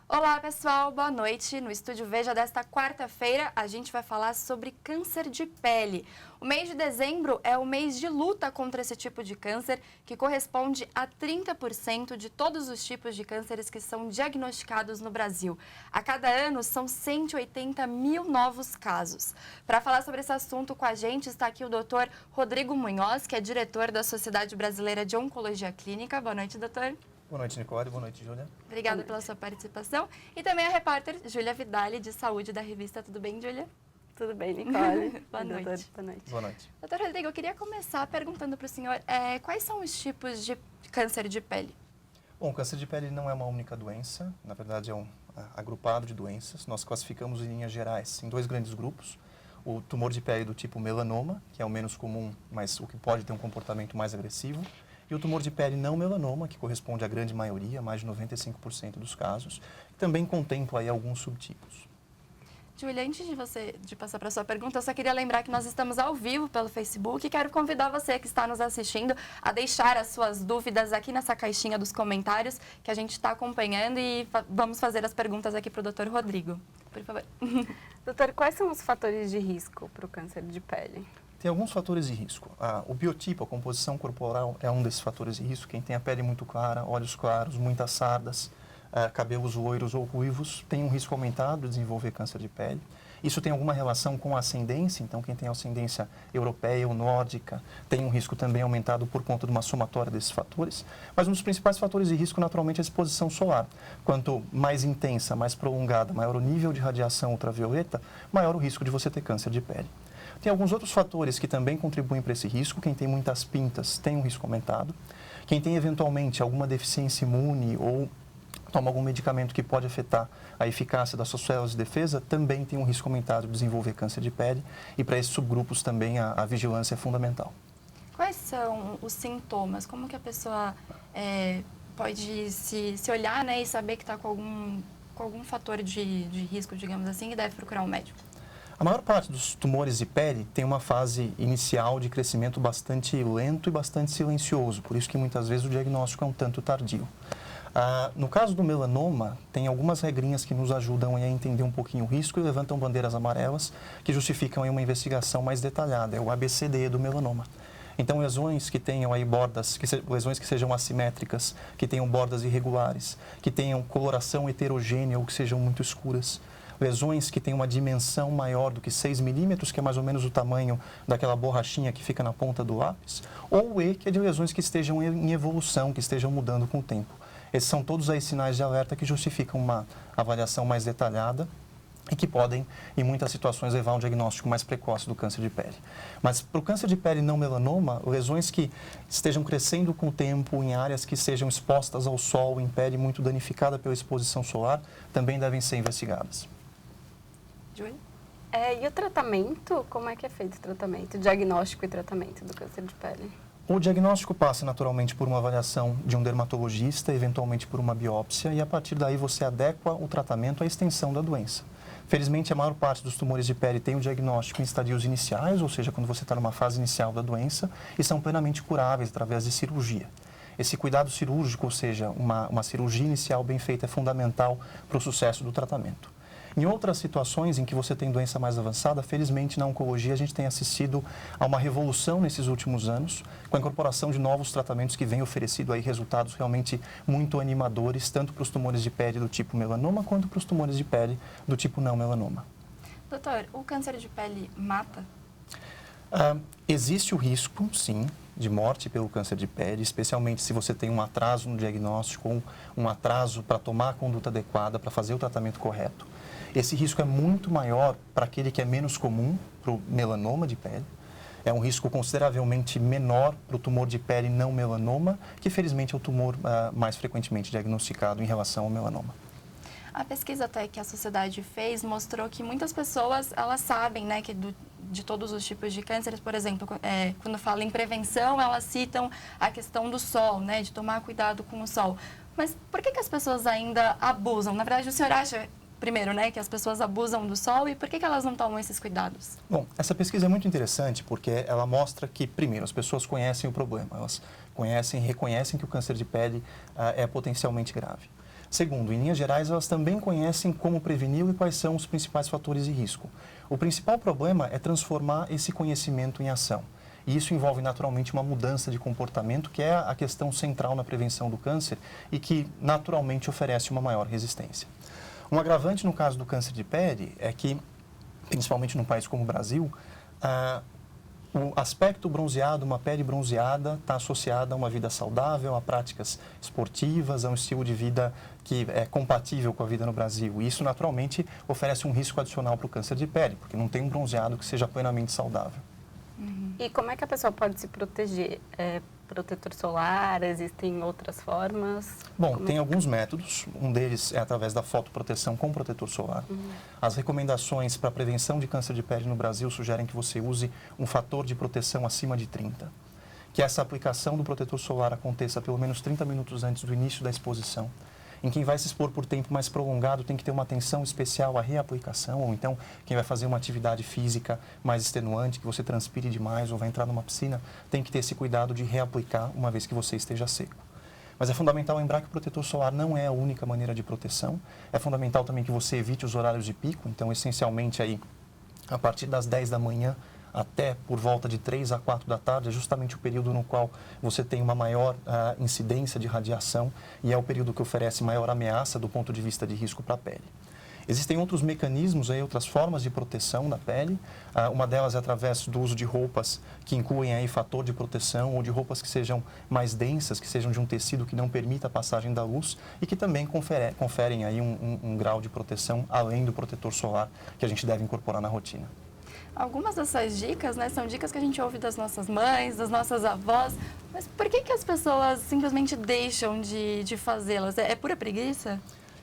Olá pessoal, boa noite. No Estúdio Veja desta quarta-feira a gente vai falar sobre câncer de pele. O mês de dezembro é o mês de luta contra esse tipo de câncer, que corresponde a 30% de todos os tipos de cânceres que são diagnosticados no Brasil. A cada ano são 180 mil novos casos. Para falar sobre esse assunto com a gente está aqui o Dr. Rodrigo Munhoz, que é diretor da Sociedade Brasileira de Oncologia Clínica. Boa noite, doutor. Boa noite, Nicole. Boa noite, Júlia. Obrigada pela sua participação. E também a repórter Júlia Vidali, de Saúde da revista. Tudo bem, Júlia? Tudo bem, Nicole? Boa noite. Boa noite. Boa noite. Doutor Rodrigo, eu queria começar perguntando para o senhor quais são os tipos de câncer de pele? Bom, o câncer de pele não é uma única doença. Na verdade, é um agrupado de doenças. Nós classificamos em linhas gerais em dois grandes grupos. O tumor de pele do tipo melanoma, que é o menos comum, mas o que pode ter um comportamento mais agressivo. E o tumor de pele não melanoma, que corresponde à grande maioria, mais de 95% dos casos, que também contempla aí alguns subtipos. Júlia, antes de passar para a sua pergunta, eu só queria lembrar que nós estamos ao vivo pelo Facebook e quero convidar você que está nos assistindo a deixar as suas dúvidas aqui nessa caixinha dos comentários que a gente está acompanhando e vamos fazer as perguntas aqui para o Dr. Rodrigo. Por favor. Doutor, quais são os fatores de risco para o câncer de pele? Tem alguns fatores de risco. O biotipo, a composição corporal, é um desses fatores de risco. Quem tem a pele muito clara, olhos claros, muitas sardas, cabelos loiros ou ruivos, tem um risco aumentado de desenvolver câncer de pele. Isso tem alguma relação com a ascendência, então quem tem ascendência europeia ou nórdica tem um risco também aumentado por conta de uma somatória desses fatores. Mas um dos principais fatores de risco, naturalmente, é a exposição solar. Quanto mais intensa, mais prolongada, maior o nível de radiação ultravioleta, maior o risco de você ter câncer de pele. Tem alguns outros fatores que também contribuem para esse risco. Quem tem muitas pintas tem um risco aumentado. Quem tem, eventualmente, alguma deficiência imune ou toma algum medicamento que pode afetar a eficácia das suas células de defesa, também tem um risco aumentado de desenvolver câncer de pele. E para esses subgrupos também a vigilância é fundamental. Quais são os sintomas? Como que a pessoa pode se olhar, né, e saber que está com algum fator de risco, digamos assim, e deve procurar um médico? A maior parte dos tumores de pele tem uma fase inicial de crescimento bastante lento e bastante silencioso, por isso que muitas vezes o diagnóstico é um tanto tardio. No caso do melanoma, tem algumas regrinhas que nos ajudam a entender um pouquinho o risco e levantam bandeiras amarelas que justificam aí uma investigação mais detalhada, é o ABCDE do melanoma. Então, lesões que tenham aí bordas, lesões que sejam assimétricas, que tenham bordas irregulares, que tenham coloração heterogênea ou que sejam muito escuras, lesões que têm uma dimensão maior do que 6 milímetros, que é mais ou menos o tamanho daquela borrachinha que fica na ponta do lápis, ou o E, que é de lesões que estejam em evolução, que estejam mudando com o tempo. Esses são todos aí sinais de alerta que justificam uma avaliação mais detalhada e que podem, em muitas situações, levar a um diagnóstico mais precoce do câncer de pele. Mas para o câncer de pele não melanoma, lesões que estejam crescendo com o tempo em áreas que sejam expostas ao sol, em pele muito danificada pela exposição solar, também devem ser investigadas. Júlia? E o tratamento? Como é que é feito o tratamento? Diagnóstico e tratamento do câncer de pele? O diagnóstico passa naturalmente por uma avaliação de um dermatologista, eventualmente por uma biópsia, e a partir daí você adequa o tratamento à extensão da doença. Felizmente, a maior parte dos tumores de pele tem o diagnóstico em estadios iniciais, ou seja, quando você está numa fase inicial da doença, e são plenamente curáveis através de cirurgia. Esse cuidado cirúrgico, ou seja, uma cirurgia inicial bem feita, é fundamental para o sucesso do tratamento. Em outras situações em que você tem doença mais avançada, felizmente na oncologia a gente tem assistido a uma revolução nesses últimos anos, com a incorporação de novos tratamentos que vêm oferecido aí resultados realmente muito animadores, tanto para os tumores de pele do tipo melanoma, quanto para os tumores de pele do tipo não melanoma. Doutor, o câncer de pele mata? Existe o risco, sim, de morte pelo câncer de pele, especialmente se você tem um atraso no diagnóstico ou um atraso para tomar a conduta adequada, para fazer o tratamento correto. Esse risco é muito maior para aquele que é menos comum, para o melanoma de pele. É um risco consideravelmente menor para o tumor de pele não melanoma, que felizmente é o tumor mais frequentemente diagnosticado em relação ao melanoma. A pesquisa até que a sociedade fez mostrou que muitas pessoas, elas sabem, né, que de todos os tipos de cânceres, por exemplo, quando fala em prevenção, elas citam a questão do sol, né, de tomar cuidado com o sol. Mas por que as pessoas ainda abusam? Na verdade, o senhor acha, primeiro, né, que as pessoas abusam do sol e por que elas não tomam esses cuidados? Bom, essa pesquisa é muito interessante porque ela mostra que, primeiro, as pessoas conhecem o problema, elas conhecem e reconhecem que o câncer de pele é potencialmente grave. Segundo, em linhas gerais, elas também conhecem como prevenir e quais são os principais fatores de risco. O principal problema é transformar esse conhecimento em ação. E isso envolve naturalmente uma mudança de comportamento, que é a questão central na prevenção do câncer e que naturalmente oferece uma maior resistência. Um agravante no caso do câncer de pele é que, principalmente num país como o Brasil, o aspecto bronzeado, uma pele bronzeada, está associada a uma vida saudável, a práticas esportivas, a um estilo de vida que é compatível com a vida no Brasil. E isso, naturalmente, oferece um risco adicional para o câncer de pele, porque não tem um bronzeado que seja plenamente saudável. E como é que a pessoa pode se proteger? Protetor solar? Existem outras formas? Bom, tem alguns métodos. Um deles é através da fotoproteção com protetor solar. As recomendações para a prevenção de câncer de pele no Brasil sugerem que você use um fator de proteção acima de 30. Que essa aplicação do protetor solar aconteça pelo menos 30 minutos antes do início da exposição. Em quem vai se expor por tempo mais prolongado tem que ter uma atenção especial à reaplicação, ou então quem vai fazer uma atividade física mais extenuante, que você transpire demais ou vai entrar numa piscina, tem que ter esse cuidado de reaplicar uma vez que você esteja seco. Mas é fundamental lembrar que o protetor solar não é a única maneira de proteção. É fundamental também que você evite os horários de pico, então essencialmente aí a partir das 10 da manhã até por volta de 3 a 4 da tarde, é justamente o período no qual você tem uma maior incidência de radiação e é o período que oferece maior ameaça do ponto de vista de risco para a pele. Existem outros mecanismos, aí, outras formas de proteção da pele. Uma delas é através do uso de roupas que incluem aí fator de proteção ou de roupas que sejam mais densas, que sejam de um tecido que não permita a passagem da luz e que também conferem aí um grau de proteção além do protetor solar que a gente deve incorporar na rotina. Algumas dessas dicas, né, são dicas que a gente ouve das nossas mães, das nossas avós, mas por que as pessoas simplesmente deixam de fazê-las? É pura preguiça?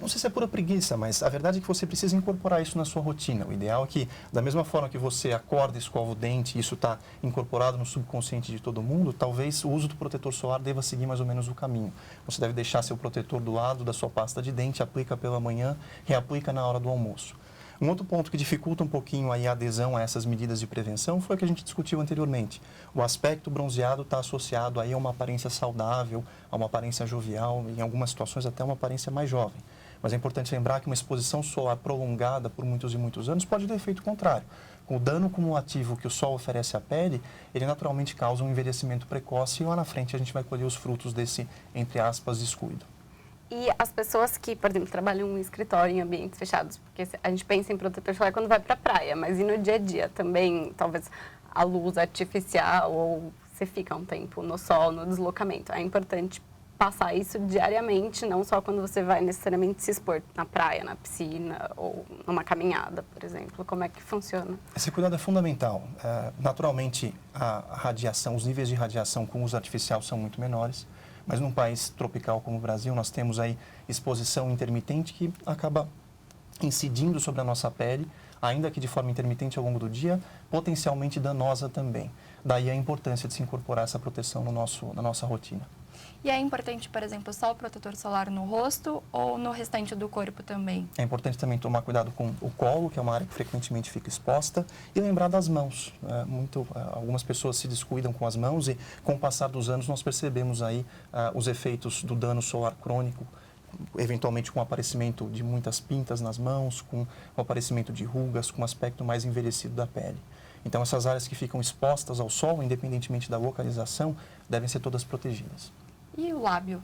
Não sei se é pura preguiça, mas a verdade é que você precisa incorporar isso na sua rotina. O ideal é que, da mesma forma que você acorda, escova o dente, e isso está incorporado no subconsciente de todo mundo, talvez o uso do protetor solar deva seguir mais ou menos o caminho. Você deve deixar seu protetor do lado da sua pasta de dente, aplica pela manhã, reaplica na hora do almoço. Um outro ponto que dificulta um pouquinho aí a adesão a essas medidas de prevenção foi o que a gente discutiu anteriormente. O aspecto bronzeado está associado aí a uma aparência saudável, a uma aparência jovial, em algumas situações até uma aparência mais jovem. Mas é importante lembrar que uma exposição solar prolongada por muitos e muitos anos pode ter efeito contrário. Com o dano cumulativo que o sol oferece à pele, ele naturalmente causa um envelhecimento precoce e lá na frente a gente vai colher os frutos desse, entre aspas, descuido. E as pessoas que, por exemplo, trabalham em escritório, em ambientes fechados, porque a gente pensa em protetor solar quando vai para a praia, mas e no dia a dia também, talvez a luz artificial ou você fica um tempo no sol, no deslocamento. É importante passar isso diariamente, não só quando você vai necessariamente se expor na praia, na piscina ou numa caminhada, por exemplo. Como é que funciona? Esse cuidado é fundamental. Naturalmente, a radiação, os níveis de radiação com uso artificial são muito menores. Mas num país tropical como o Brasil, nós temos aí exposição intermitente que acaba incidindo sobre a nossa pele, ainda que de forma intermitente ao longo do dia, potencialmente danosa também. Daí a importância de se incorporar essa proteção na nossa rotina. E é importante, por exemplo, só o protetor solar no rosto ou no restante do corpo também? É importante também tomar cuidado com o colo, que é uma área que frequentemente fica exposta, e lembrar das mãos. Algumas pessoas se descuidam com as mãos e, com o passar dos anos, nós percebemos aí os efeitos do dano solar crônico, eventualmente com o aparecimento de muitas pintas nas mãos, com o aparecimento de rugas, com o aspecto mais envelhecido da pele. Então, essas áreas que ficam expostas ao sol, independentemente da localização, devem ser todas protegidas. E o lábio?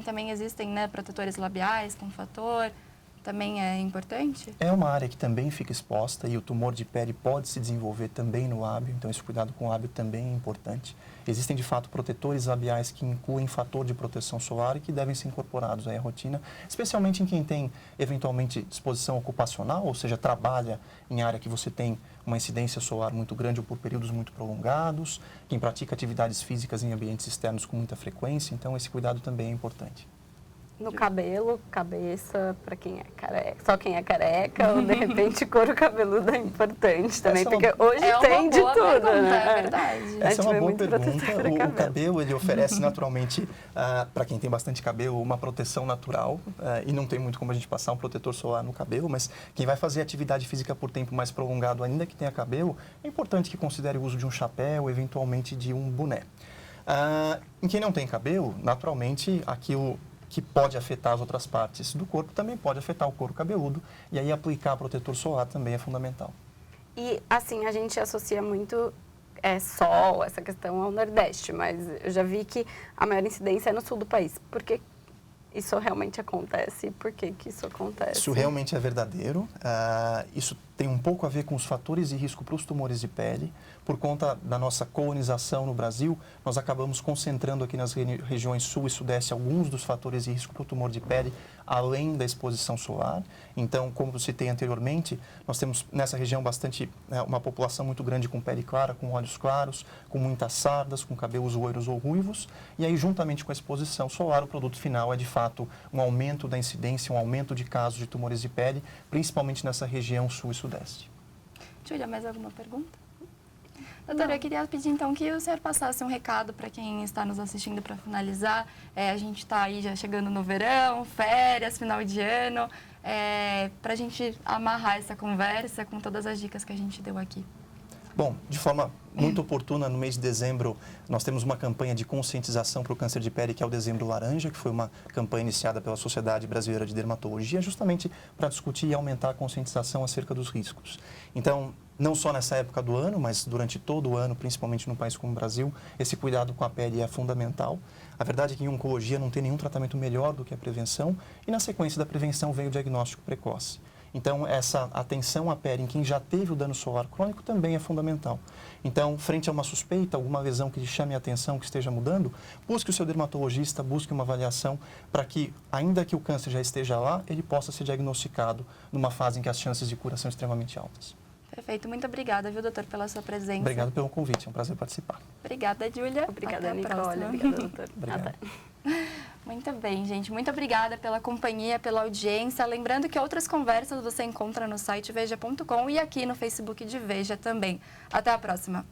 Também existem, né, protetores labiais com fator, também é importante? É uma área que também fica exposta e o tumor de pele pode se desenvolver também no lábio, então esse cuidado com o lábio também é importante. Existem, de fato, protetores labiais que incluem fator de proteção solar e que devem ser incorporados aí à rotina, especialmente em quem tem, eventualmente, exposição ocupacional, ou seja, trabalha em área que você tem uma incidência solar muito grande ou por períodos muito prolongados, quem pratica atividades físicas em ambientes externos com muita frequência, então esse cuidado também é importante. No cabelo, cabeça, para quem é careca, só quem é careca, ou de repente couro cabeludo é importante também, porque hoje tem de tudo, pergunta, né? É verdade. Essa é uma boa muito pergunta. O cabelo, ele oferece naturalmente, para quem tem bastante cabelo, uma proteção natural, e não tem muito como a gente passar um protetor solar no cabelo, mas quem vai fazer atividade física por tempo mais prolongado, ainda que tenha cabelo, é importante que considere o uso de um chapéu, eventualmente de um boné. Em quem não tem cabelo, naturalmente, aquilo que pode afetar as outras partes do corpo, também pode afetar o couro cabeludo, e aí aplicar protetor solar também é fundamental. E, assim, a gente associa muito sol, essa questão ao Nordeste, mas eu já vi que a maior incidência é no sul do país. Por que isso realmente acontece? Por que isso acontece? Isso realmente é verdadeiro. Isso tem um pouco a ver com os fatores de risco para os tumores de pele. Por conta da nossa colonização no Brasil, nós acabamos concentrando aqui nas regiões sul e sudeste alguns dos fatores de risco para o tumor de pele, além da exposição solar. Então, como eu citei anteriormente, nós temos nessa região uma população muito grande com pele clara, com olhos claros, com muitas sardas, com cabelos loiros ou ruivos. E aí, juntamente com a exposição solar, o produto final é, de fato, um aumento da incidência, um aumento de casos de tumores de pele, principalmente nessa região sul e sudeste. Júlia, mais alguma pergunta? Doutora, eu queria pedir então que o senhor passasse um recado para quem está nos assistindo para finalizar. A gente está aí já chegando no verão, férias, final de ano, para a gente amarrar essa conversa com todas as dicas que a gente deu aqui. Bom, de forma muito oportuna, no mês de dezembro, nós temos uma campanha de conscientização para o câncer de pele, que é o Dezembro Laranja, que foi uma campanha iniciada pela Sociedade Brasileira de Dermatologia, justamente para discutir e aumentar a conscientização acerca dos riscos. Então, não só nessa época do ano, mas durante todo o ano, principalmente num país como o Brasil, esse cuidado com a pele é fundamental. A verdade é que em oncologia não tem nenhum tratamento melhor do que a prevenção, e na sequência da prevenção vem o diagnóstico precoce. Então, essa atenção à pele em quem já teve o dano solar crônico também é fundamental. Então, frente a uma suspeita, alguma lesão que lhe chame a atenção, que esteja mudando, busque o seu dermatologista, busque uma avaliação para que, ainda que o câncer já esteja lá, ele possa ser diagnosticado numa fase em que as chances de cura são extremamente altas. Perfeito. Muito obrigada, viu, doutor, pela sua presença. Obrigado pelo convite, é um prazer participar. Obrigada, Júlia. Obrigada, Até a Nicole. próxima. Obrigada, doutor. Obrigado. Até. Muito bem, gente. Muito obrigada pela companhia, pela audiência. Lembrando que outras conversas você encontra no site veja.com e aqui no Facebook de Veja também. Até a próxima.